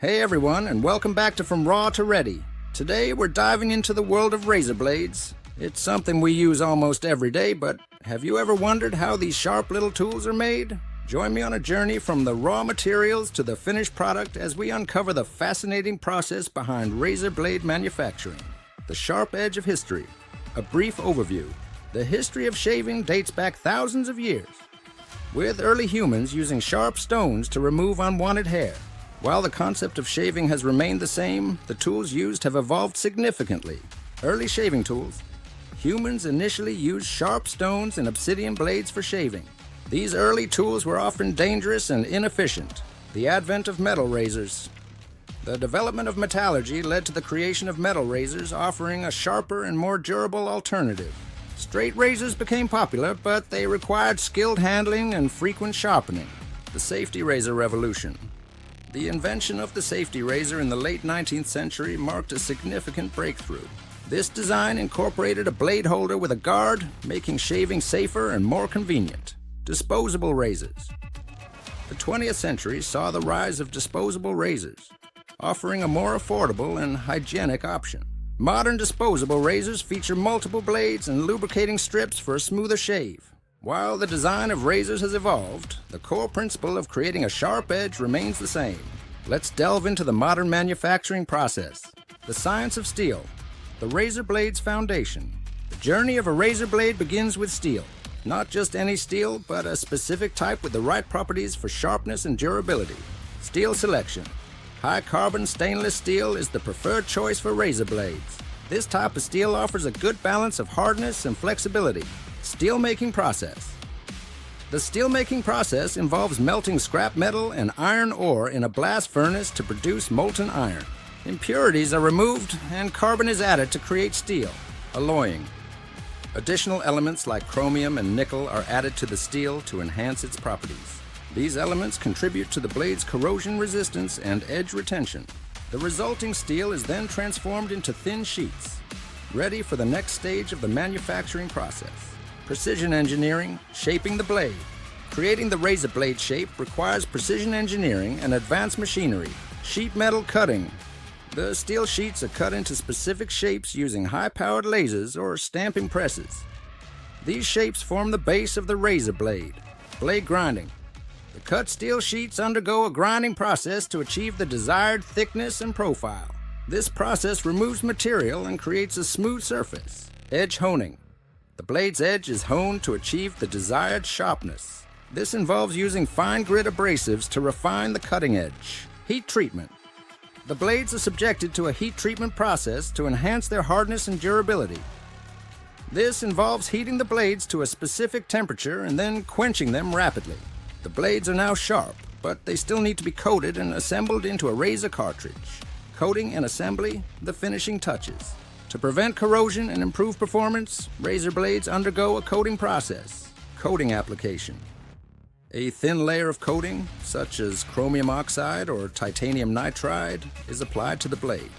Hey everyone, and welcome back to From Raw to Ready. Today we're diving into the world of razor blades. It's something we use almost every day, but have you ever wondered how these sharp little tools are made? Join me on a journey from the raw materials to the finished product as we uncover the fascinating process behind razor blade manufacturing. The sharp edge of history. A brief overview. The history of shaving dates back thousands of years, with early humans using sharp stones to remove unwanted hair. While the concept of shaving has remained the same, the tools used have evolved significantly. Early shaving tools. Humans initially used sharp stones and obsidian blades for shaving. These early tools were often dangerous and inefficient. The advent of metal razors. The development of metallurgy led to the creation of metal razors, offering a sharper and more durable alternative. Straight razors became popular, but they required skilled handling and frequent sharpening. The safety razor revolution. The invention of the safety razor in the late 19th century marked a significant breakthrough. This design incorporated a blade holder with a guard, making shaving safer and more convenient. Disposable razors. The 20th century saw the rise of disposable razors, offering a more affordable and hygienic option. Modern disposable razors feature multiple blades and lubricating strips for a smoother shave. While the design of razors has evolved, the core principle of creating a sharp edge remains the same. Let's delve into the modern manufacturing process. The science of steel. The razor blade's foundation. The journey of a razor blade begins with steel. Not just any steel, but a specific type with the right properties for sharpness and durability. Steel selection. High-carbon stainless steel is the preferred choice for razor blades. This type of steel offers a good balance of hardness and flexibility. Steelmaking process. The steelmaking process involves melting scrap metal and iron ore in a blast furnace to produce molten iron. Impurities are removed and carbon is added to create steel. Alloying. Additional elements like chromium and nickel are added to the steel to enhance its properties. These elements contribute to the blade's corrosion resistance and edge retention. The resulting steel is then transformed into thin sheets, ready for the next stage of the manufacturing process. Precision engineering, shaping the blade. Creating the razor blade shape requires precision engineering and advanced machinery. Sheet metal cutting. The steel sheets are cut into specific shapes using high-powered lasers or stamping presses. These shapes form the base of the razor blade. Blade grinding. The cut steel sheets undergo a grinding process to achieve the desired thickness and profile. This process removes material and creates a smooth surface. Edge honing. The blade's edge is honed to achieve the desired sharpness. This involves using fine grit abrasives to refine the cutting edge. Heat treatment. The blades are subjected to a heat treatment process to enhance their hardness and durability. This involves heating the blades to a specific temperature and then quenching them rapidly. The blades are now sharp, but they still need to be coated and assembled into a razor cartridge. Coating and assembly, the finishing touches. To prevent corrosion and improve performance, razor blades undergo a coating process. Coating application. A thin layer of coating, such as chromium oxide or titanium nitride, is applied to the blade.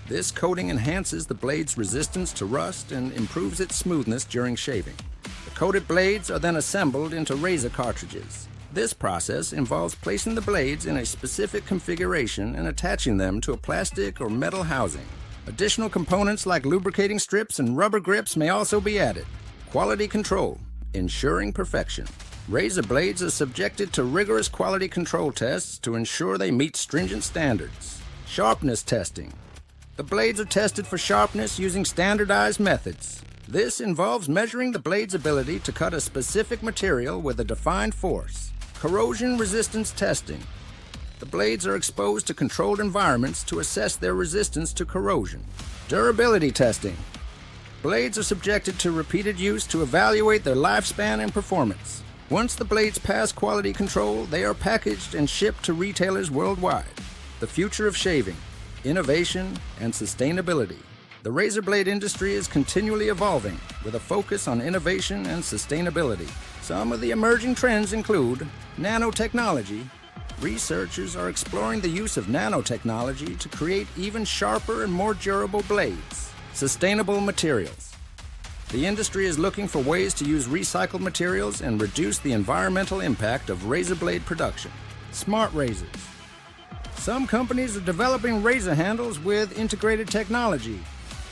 This coating enhances the blade's resistance to rust and improves its smoothness during shaving. The coated blades are then assembled into razor cartridges. This process involves placing the blades in a specific configuration and attaching them to a plastic or metal housing. Additional components like lubricating strips and rubber grips may also be added. Quality control, ensuring perfection. Razor blades are subjected to rigorous quality control tests to ensure they meet stringent standards. Sharpness testing. The blades are tested for sharpness using standardized methods. This involves measuring the blade's ability to cut a specific material with a defined force. Corrosion resistance testing. The blades are exposed to controlled environments to assess their resistance to corrosion. Durability testing. Blades are subjected to repeated use to evaluate their lifespan and performance. Once the blades pass quality control, they are packaged and shipped to retailers worldwide. The future of shaving, innovation, and sustainability. The razor blade industry is continually evolving with a focus on innovation and sustainability. Some of the emerging trends include nanotechnology. Researchers are exploring the use of nanotechnology to create even sharper and more durable blades. Sustainable materials. The industry is looking for ways to use recycled materials and reduce the environmental impact of razor blade production. Smart razors. Some companies are developing razor handles with integrated technology,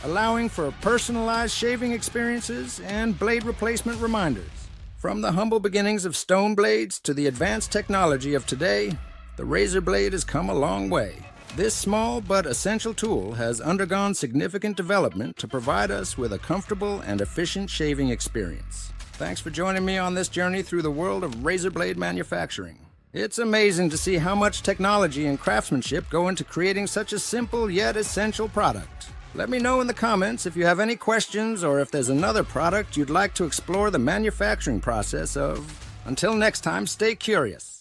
allowing for personalized shaving experiences and blade replacement reminders. From the humble beginnings of stone blades to the advanced technology of today, the razor blade has come a long way. This small but essential tool has undergone significant development to provide us with a comfortable and efficient shaving experience. Thanks for joining me on this journey through the world of razor blade manufacturing. It's amazing to see how much technology and craftsmanship go into creating such a simple yet essential product. Let me know in the comments if you have any questions or if there's another product you'd like to explore the manufacturing process of. Until next time, stay curious.